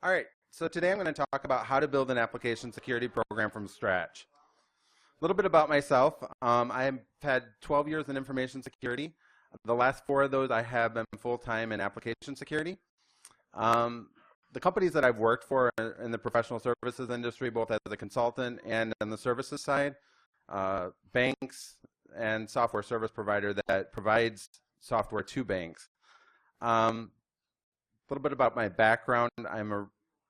All right, so today I'm going to talk about how to build an application security program from scratch. A little bit about myself. I've had 12 years in information security. The last 4 of those I have been full-time in application security. The companies that I've worked for in the professional services industry, both as a consultant and on the services side, banks and software service provider that provides software to banks. A little bit about my background. I'm a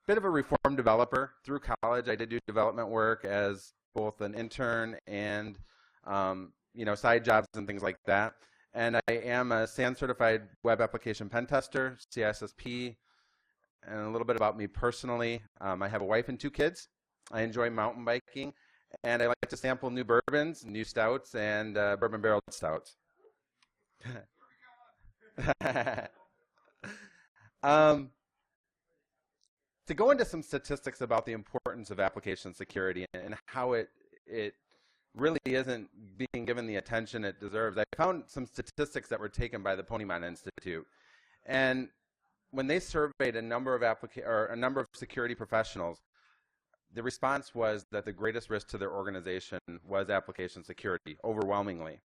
bit of a reformed developer. Through college, I did do development work as both an intern and side jobs and things like that. And I am a SAN certified web application pen tester, CISSP. And a little bit about me personally. I have a wife and 2 kids. I enjoy mountain biking, and I like to sample new bourbons, new stouts, and bourbon barreled stouts. To go into some statistics about the importance of application security and how it really isn't being given the attention it deserves, I found some statistics that were taken by the Ponemon Institute. And when they surveyed a number of security professionals, the response was that the greatest risk to their organization was application security, overwhelmingly.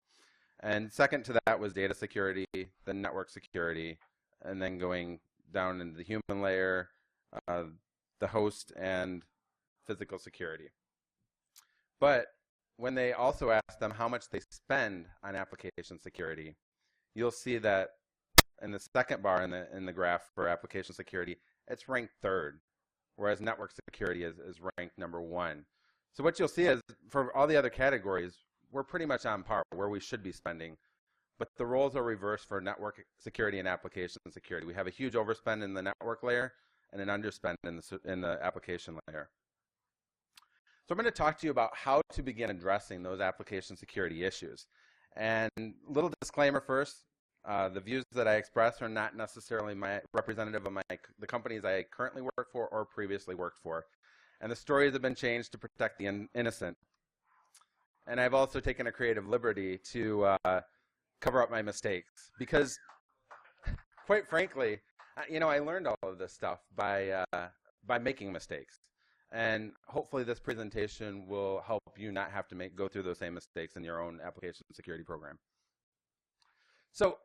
And second to that was data security, then network security, and then going down into the human layer, the host, and physical security. But when they also asked them how much they spend on application security, you'll see that in the second bar in the graph for application security, it's ranked 3rd, whereas network security is ranked number 1. So what you'll see is for all the other categories, we're pretty much on par where we should be spending, but the roles are reversed for network security and application security. We have a huge overspend in the network layer and an underspend in the application layer. So I'm going to talk to you about how to begin addressing those application security issues. And a little disclaimer first. The views that I express are not necessarily representative of the companies I currently work for or previously worked for. And the stories have been changed to protect the innocent. And I've also taken a creative liberty to cover up my mistakes. Because, quite frankly, I learned all of this stuff by making mistakes. And hopefully this presentation will help you not have to go through those same mistakes in your own application security program. So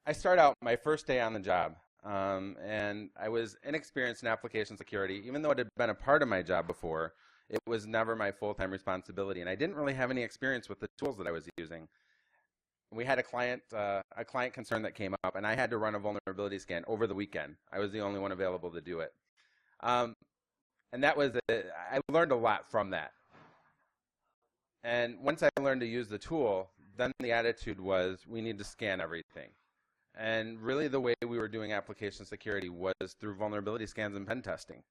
I start out my first day on the job, and I was inexperienced in application security. Even though it had been a part of my job before, it was never my full-time responsibility, and I didn't really have any experience with the tools that I was using. We had a client concern that came up, and I had to run a vulnerability scan over the weekend. I was the only one available to do it. And that was I learned a lot from that. And once I learned to use the tool, then the attitude was we need to scan everything. And really the way we were doing application security was through vulnerability scans and pen testing.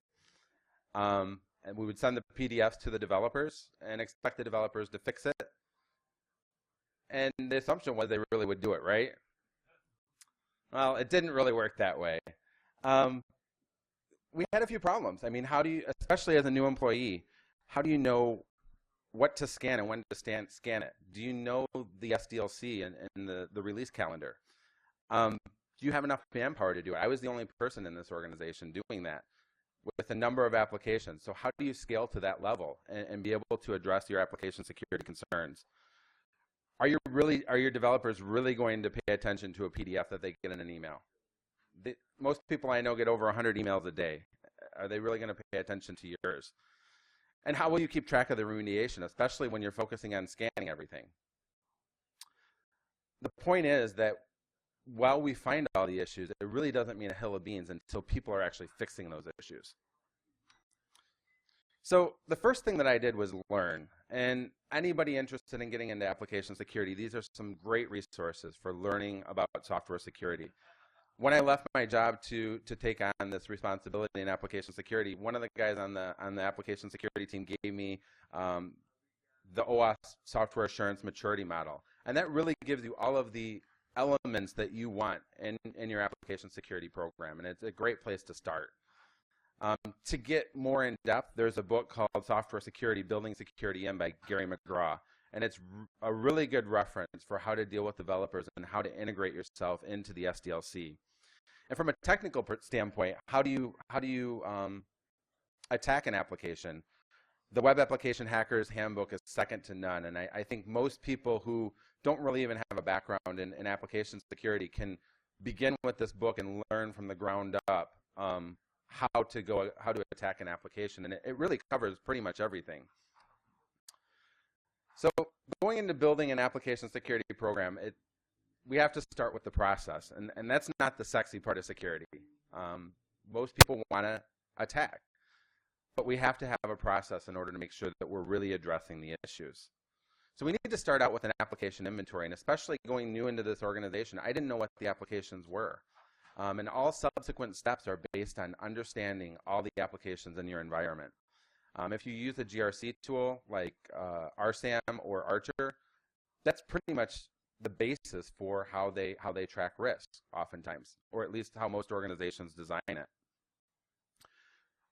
And we would send the PDFs to the developers and expect the developers to fix it. And the assumption was they really would do it, right? Well, it didn't really work that way. We had a few problems. I mean, how do you, especially as a new employee, how do you know what to scan and when to scan it? Do you know the SDLC and the release calendar? Do you have enough manpower to do it? I was the only person in this organization doing that with a number of applications. So how do you scale to that level and be able to address your application security concerns? Are your developers really going to pay attention to a PDF that they get in an email? Most people I know get over 100 emails a day. Are they really going to pay attention to yours? And how will you keep track of the remediation, especially when you're focusing on scanning everything? The point is that while we find all the issues, it really doesn't mean a hill of beans until people are actually fixing those issues. So the first thing that I did was learn. And anybody interested in getting into application security, these are some great resources for learning about software security. When I left my job to take on this responsibility in application security, one of the guys on the application security team gave me the OAuth software assurance maturity model. And that really gives you all of the elements that you want in your application security program. And it's a great place to start. To get more in depth, there's a book called Software Security, Building Security In by Gary McGraw. And it's a really good reference for how to deal with developers and how to integrate yourself into the SDLC. And from a technical standpoint, how do you attack an application? The Web Application Hacker's Handbook is second to none, and I think most people who don't really even have a background in application security can begin with this book and learn from the ground up how to attack an application, and it really covers pretty much everything. So going into building an application security program, we have to start with the process, and that's not the sexy part of security. Most people want to attack, but we have to have a process in order to make sure that we're really addressing the issues. So we need to start out with an application inventory, and especially going new into this organization, I didn't know what the applications were. And all subsequent steps are based on understanding all the applications in your environment. If you use a GRC tool like RSAM or Archer, that's pretty much the basis for how they track risk oftentimes, or at least how most organizations design it.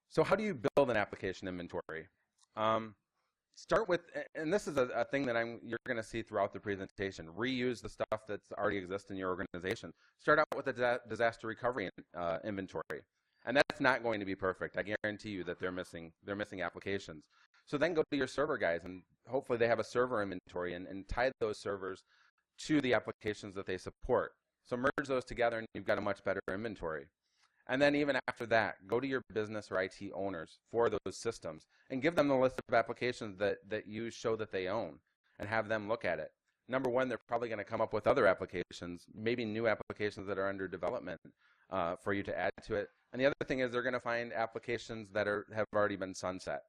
So how do you build an application inventory? Start with, and this is a thing that you're going to see throughout the presentation, reuse the stuff that's already exists in your organization. Start out with a disaster recovery inventory. And that's not going to be perfect. I guarantee you that they're missing applications. So then go to your server guys, and hopefully they have a server inventory, and tie those servers to the applications that they support. So merge those together, and you've got a much better inventory. And then even after that, go to your business or IT owners for those systems and give them the list of applications that you show that they own, and have them look at it. Number one, they're probably going to come up with other applications, maybe new applications that are under development for you to add to it. And the other thing is they're going to find applications that have already been sunset.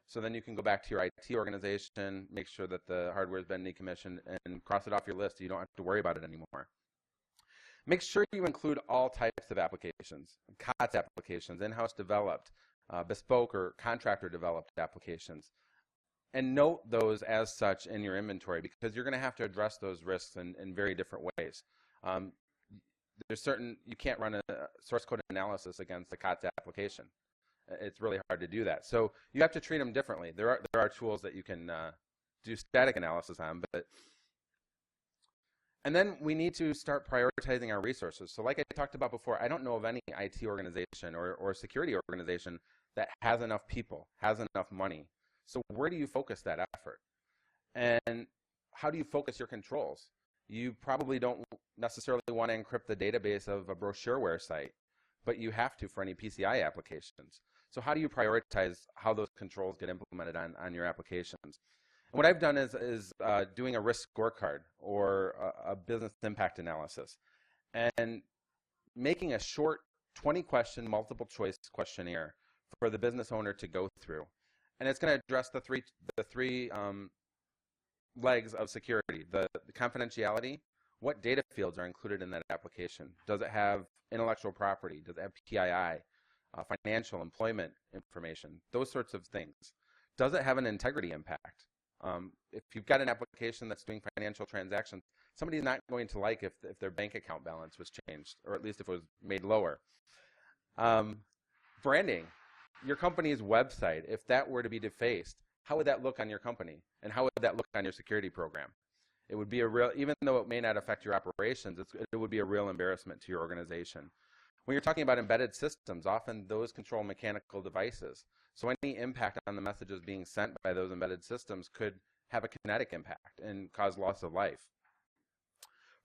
So then you can go back to your IT organization, make sure that the hardware has been decommissioned, and cross it off your list so you don't have to worry about it anymore. Make sure you include all types of applications, COTS applications, in-house developed, bespoke or contractor developed applications. And note those as such in your inventory, because you're going to have to address those risks in very different ways. You can't run a source code analysis against a COTS application. It's really hard to do that. So you have to treat them differently. There are tools that you can do static analysis on, and then we need to start prioritizing our resources. So like I talked about before, I don't know of any IT organization or security organization that has enough people, has enough money. So where do you focus that effort? And how do you focus your controls? You probably don't necessarily want to encrypt the database of a brochureware site, but you have to for any PCI applications. So how do you prioritize how those controls get implemented on your applications? And what I've done is doing a risk scorecard or a business impact analysis, and making a short 20-question multiple choice questionnaire for the business owner to go through. And it's going to address the three legs of security: the confidentiality, what data fields are included in that application, does it have intellectual property, does it have PII, financial, employment information, those sorts of things. Does it have an integrity impact? If you've got an application that's doing financial transactions, somebody's not going to like if their bank account balance was changed, or at least if it was made lower. Branding, your company's website, if that were to be defaced, how would that look on your company? And how would that look on your security program? It would be a real, even though it may not affect your operations, it would be a real embarrassment to your organization. When you're talking about embedded systems, often those control mechanical devices. So any impact on the messages being sent by those embedded systems could have a kinetic impact and cause loss of life.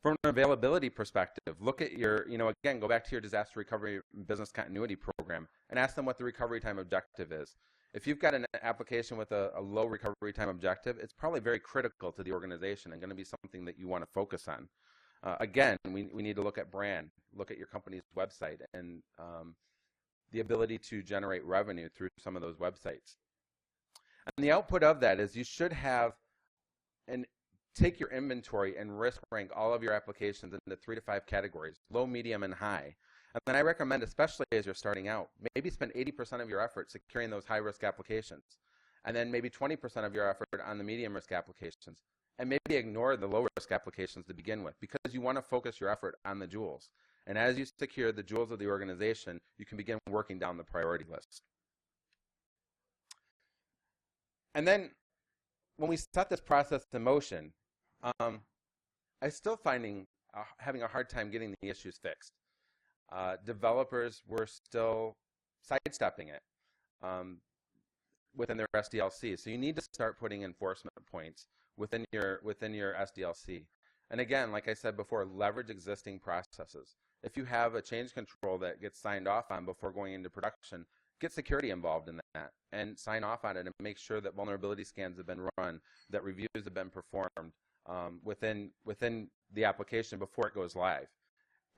From an availability perspective, look at your, again, go back to your disaster recovery business continuity program and ask them what the recovery time objective is. If you've got an application with a low recovery time objective, it's probably very critical to the organization and going to be something that you want to focus on. Again, we need to look at brand, look at your company's website, and the ability to generate revenue through some of those websites. And the output of that is you should have take your inventory and risk rank all of your applications into 3 to 5 categories: low, medium, and high. And then I recommend, especially as you're starting out, maybe spend 80% of your effort securing those high-risk applications, and then maybe 20% of your effort on the medium-risk applications, and maybe ignore the low-risk applications to begin with, because you want to focus your effort on the jewels. And as you secure the jewels of the organization, you can begin working down the priority list. And then when we set this process in motion, I'm still having a hard time getting the issues fixed. developers were still sidestepping it within their SDLC. So you need to start putting enforcement points within your SDLC. And again, like I said before, leverage existing processes. If you have a change control that gets signed off on before going into production, get security involved in that and sign off on it and make sure that vulnerability scans have been run, that reviews have been performed within the application before it goes live.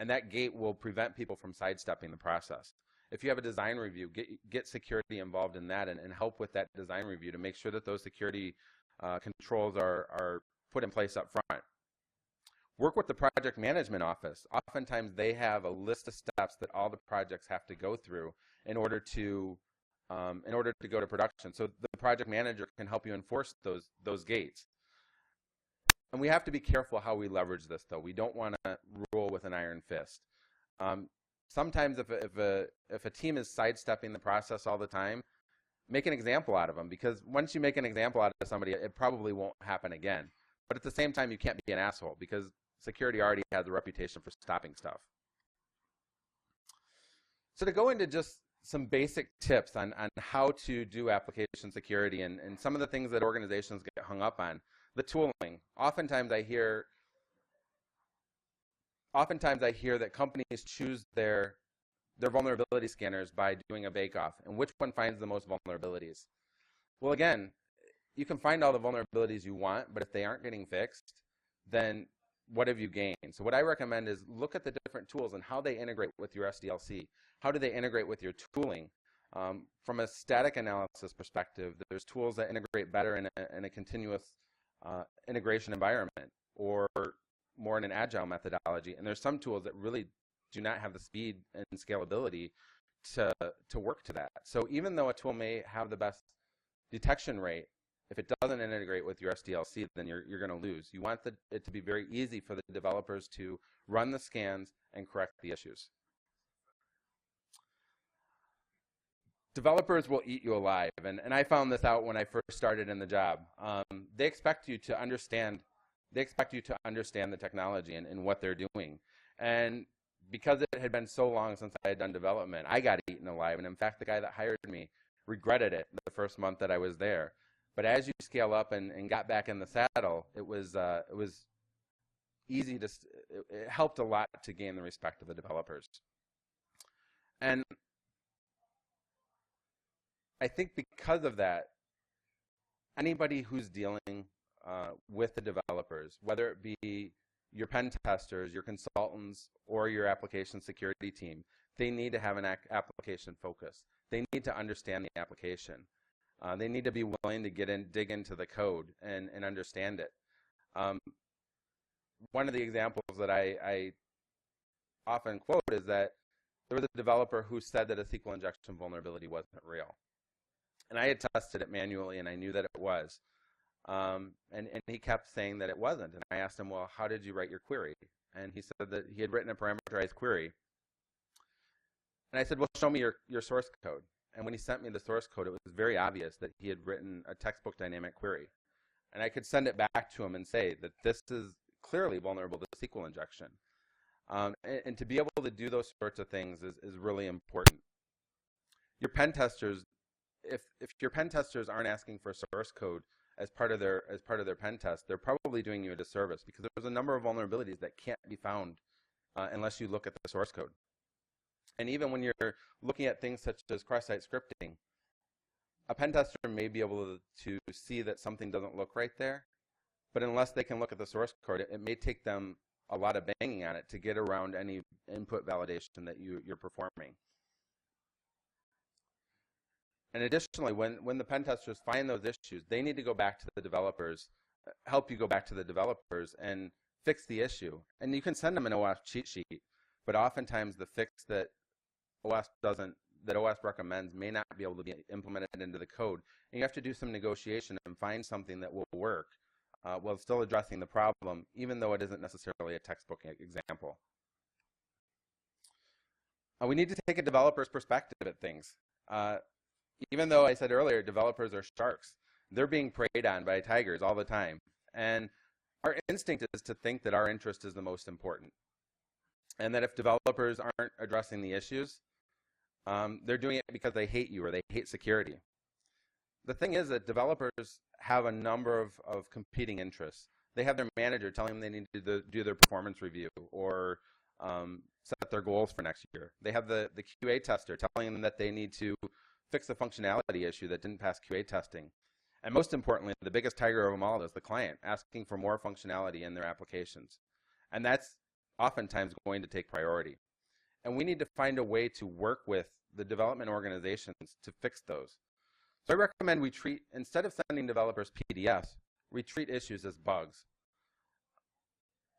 And that gate will prevent people from sidestepping the process. If you have a design review, get security involved in that and help with that design review to make sure that those security controls are put in place up front. Work with the project management office. Oftentimes they have a list of steps that all the projects have to go through in order to go to production. So the project manager can help you enforce those gates. And we have to be careful how we leverage this, though. We don't want to rule with an iron fist. Sometimes if a team is sidestepping the process all the time, make an example out of them, because once you make an example out of somebody, it probably won't happen again. But at the same time, you can't be an asshole, because security already has a reputation for stopping stuff. So to go into just some basic tips on how to do application security and some of the things that organizations get hung up on. The tooling. Oftentimes I hear that companies choose their vulnerability scanners by doing a bake-off, and which one finds the most vulnerabilities. Well, again, you can find all the vulnerabilities you want, but if they aren't getting fixed, then what have you gained? So what I recommend is look at the different tools and how they integrate with your SDLC. How do they integrate with your tooling? From a static analysis perspective, there's tools that integrate better in a continuous integration environment, or more in an agile methodology. And there's some tools that really do not have the speed and scalability to work to that. So even though a tool may have the best detection rate, if it doesn't integrate with your SDLC, then you're going to lose. You want it to be very easy for the developers to run the scans and correct the issues. Developers will eat you alive, and I found this out when I first started in the job. They expect you to understand the technology and what they're doing. And because it had been so long since I had done development, I got eaten alive. And in fact, the guy that hired me regretted it the first month that I was there. But as you scale up and got back in the saddle, it was easy to. It helped a lot to gain the respect of the developers. And I think because of that, anybody who's dealing with the developers, whether it be your pen testers, your consultants, or your application security team, they need to have an application focus. They need to understand the application. They need to be willing to dig into the code and understand it. One of the examples that I often quote is that there was a developer who said that a SQL injection vulnerability wasn't real. And I had tested it manually, and I knew that it was. And he kept saying that it wasn't. And I asked him, well, how did you write your query? And he said that he had written a parameterized query. And I said, well, show me your source code. And when he sent me the source code, it was very obvious that he had written a textbook dynamic query. And I could send it back to him and say that this is clearly vulnerable to SQL injection. And to be able to do those sorts of things is really important. Your pen testers, if your pen testers aren't asking for source code as part of their pen test, they're probably doing you a disservice, because there's a number of vulnerabilities that can't be found unless you look at the source code. And even when you're looking at things such as cross-site scripting, a pen tester may be able to see that something doesn't look right there, but unless they can look at the source code, it may take them a lot of banging on it to get around any input validation that you're performing. And additionally, when the pen testers find those issues, they need to go back to the developers, help you go back to the developers and fix the issue. And you can send them an OS cheat sheet, but oftentimes the fix that OS recommends may not be able to be implemented into the code. And you have to do some negotiation and find something that will work while still addressing the problem, even though it isn't necessarily a textbook example. We need to take a developer's perspective at things. Even though I said earlier, developers are sharks, they're being preyed on by tigers all the time. And our instinct is to think that our interest is the most important. and that if developers aren't addressing the issues, they're doing it because they hate you or they hate security. The thing is that developers have a number of competing interests. They have their manager telling them they need to do their performance review or set their goals for next year. They have the QA tester telling them that they need to fix a functionality issue that didn't pass QA testing. And most importantly, the biggest tiger of them all is the client asking for more functionality in their applications. And that's oftentimes going to take priority. And we need to find a way to work with the development organizations to fix those. So I recommend we treat, instead of sending developers PDFs, we treat issues as bugs.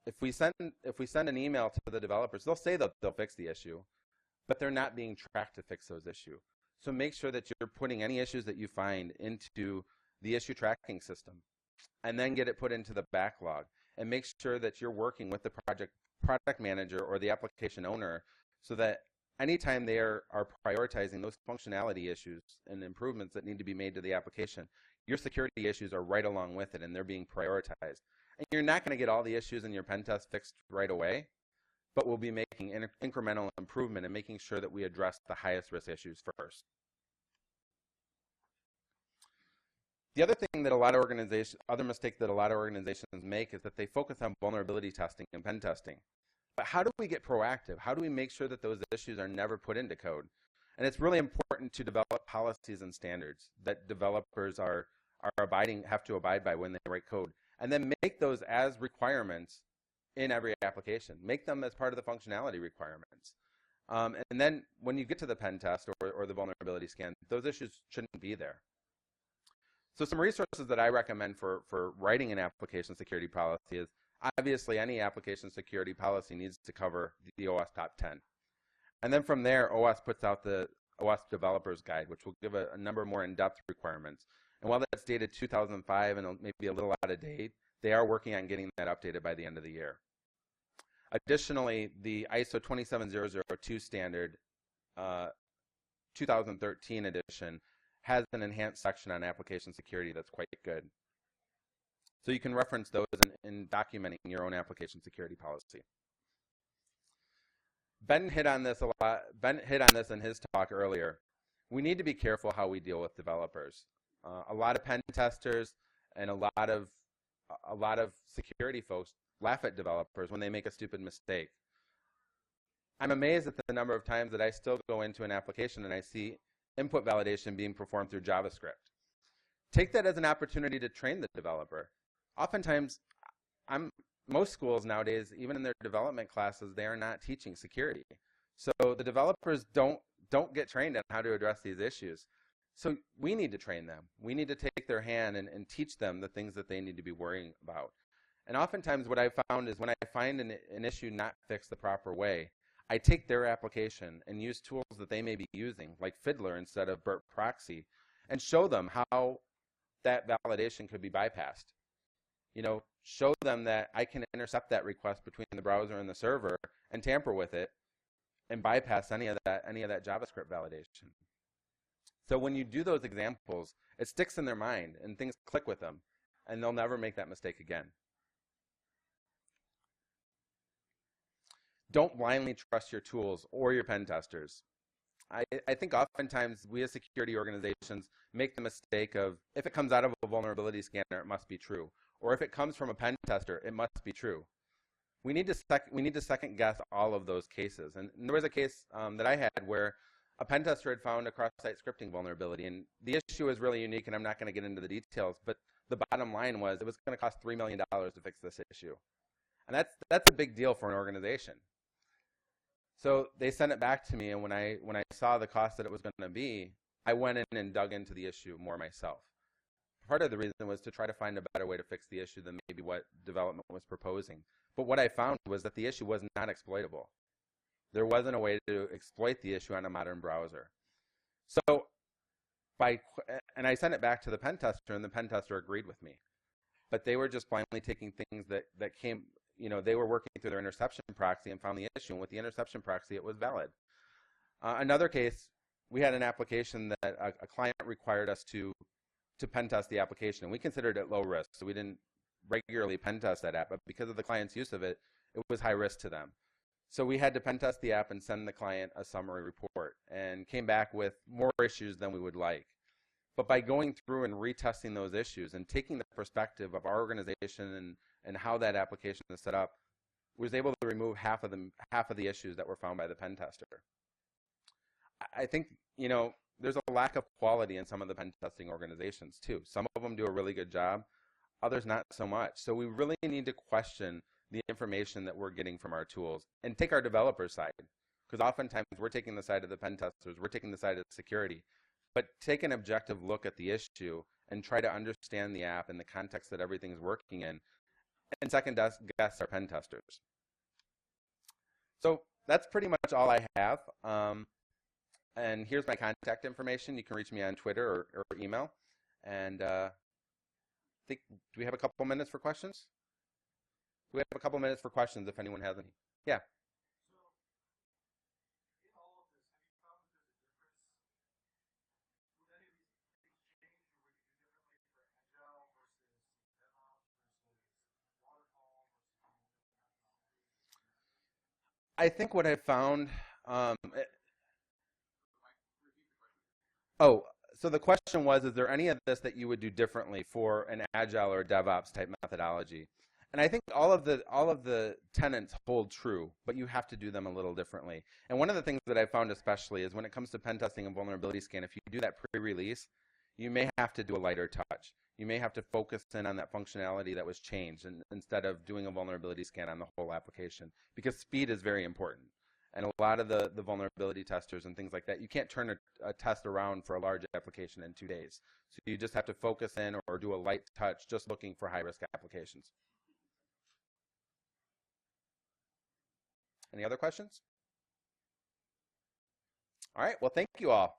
If we send an email to the developers, they'll say that they'll fix the issue, but they're not being tracked to fix those issues. So make sure that you're putting any issues that you find into the issue tracking system, and then get it put into the backlog, and make sure that you're working with the product manager or the application owner so that anytime they are prioritizing those functionality issues and improvements that need to be made to the application, your security issues are right along with it and they're being prioritized. And you're not going to get all the issues in your pen test fixed right away, but we'll be making incremental improvement and making sure that we address the highest risk issues first. The other thing that other mistake that a lot of organizations make is that they focus on vulnerability testing and pen testing. But how do we get proactive? How do we make sure that those issues are never put into code? And it's really important to develop policies and standards that developers have to abide by when they write code. And then make those as requirements in every application. Make them as part of the functionality requirements. And then when you get to the pen test or the vulnerability scan, those issues shouldn't be there. So some resources that I recommend for writing an application security policy is, obviously, any application security policy needs to cover the OS Top 10. And then from there, OS puts out the OS Developers Guide, which will give a number more in-depth requirements. And while that's dated 2005 and maybe a little out of date, they are working on getting that updated by the end of the year. Additionally, the ISO 27002 standard 2013 edition has an enhanced section on application security that's quite good. So you can reference those in documenting your own application security policy. Ben hit on this a lot. Ben hit on this in his talk earlier. We need to be careful how we deal with developers. A lot of pen testers and a lot of security folks laugh at developers when they make a stupid mistake. I'm amazed at the number of times that I still go into an application and I see input validation being performed through JavaScript. Take that as an opportunity to train the developer. Oftentimes, most schools nowadays, even in their development classes, they are not teaching security. So the developers don't get trained on how to address these issues. So we need to train them. We need to take their hand and teach them the things that they need to be worrying about. And oftentimes what I found is when I find an issue not fixed the proper way, I take their application and use tools that they may be using, like Fiddler instead of Burp Proxy, and show them how that validation could be bypassed. Show them that I can intercept that request between the browser and the server and tamper with it and bypass any of that JavaScript validation. So when you do those examples, it sticks in their mind and things click with them, and they'll never make that mistake again. Don't blindly trust your tools or your pen testers. I think oftentimes we as security organizations make the mistake of, if it comes out of a vulnerability scanner, it must be true. Or if it comes from a pen tester, it must be true. We need to second guess all of those cases. And there was a case that I had where a pen tester had found a cross-site scripting vulnerability. And the issue is really unique, and I'm not going to get into the details, but the bottom line was it was going to cost $3 million to fix this issue. And that's a big deal for an organization. So they sent it back to me, and when I saw the cost that it was going to be, I went in and dug into the issue more myself. Part of the reason was to try to find a better way to fix the issue than maybe what development was proposing. But what I found was that the issue was not exploitable. There wasn't a way to exploit the issue on a modern browser. So and I sent it back to the pen tester, and the pen tester agreed with me. But they were just blindly taking things that came, they were working through their interception proxy and found the issue. And with the interception proxy, it was valid. Another case, we had an application that a client required us to pen test the application, and we considered it low risk, so we didn't regularly pen test that app, but because of the client's use of it, it was high risk to them. So we had to pen test the app and send the client a summary report, and came back with more issues than we would like. But by going through and retesting those issues and taking the perspective of our organization and how that application is set up, was able to remove half of the issues that were found by the pen tester. I think, you know, there's a lack of quality in some of the pen testing organizations too. Some of them do a really good job, others not so much. So we really need to question the information that we're getting from our tools and take our developer side, because oftentimes we're taking the side of the pen testers, we're taking the side of security, but take an objective look at the issue and try to understand the app in the context that everything's working in, and second guess our pen testers. So that's pretty much all I have. And here's my contact information. You can reach me on Twitter or email. And do we have a couple minutes for questions? We have a couple minutes for questions if anyone has any. Yeah. I think what I found, so the question was, is there any of this that you would do differently for an agile or DevOps type methodology? And I think all of the tenets hold true, but you have to do them a little differently. And one of the things that I found especially is when it comes to pen testing and vulnerability scan, if you do that pre-release, you may have to do a lighter touch. You may have to focus in on that functionality that was changed instead of doing a vulnerability scan on the whole application, because speed is very important. And a lot of the vulnerability testers and things like that, you can't turn a test around for a large application in 2 days. So you just have to focus in or do a light touch just looking for high-risk applications. Any other questions? All right, well, thank you all.